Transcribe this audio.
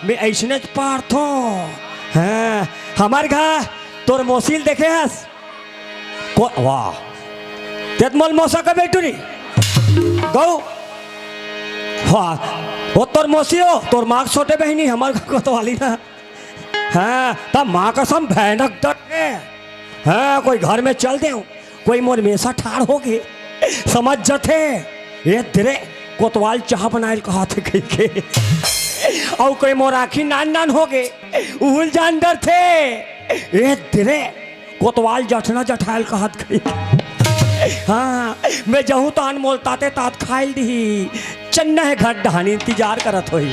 मैं ऐसने पार्थ हाँ हमार घा तोर मोसील देखे हस वाह तेत मोल मौसा का बेटू नी गौ वाह वो तोर मौसी हो तोर माँ छोटे बहनी हमार को तो वाली ना हाँ तब माँ कसम भयानक डर है हाँ कोई घर में चल दे कोई मोर मेसा ठाड़ होगी समझ जाते ये तेरे कोतवाल चाह बनाए कहा थे कहीं के और कोई मोर आखी नान नान हो गए उल जान डर थे ये तेरे कोतवाल जठना जठायल कहा कहीं हाँ मैं जहूँ तो अनमोल ताते तात खाइल दी चन्ना है घर डहानी इंतजार करत होई।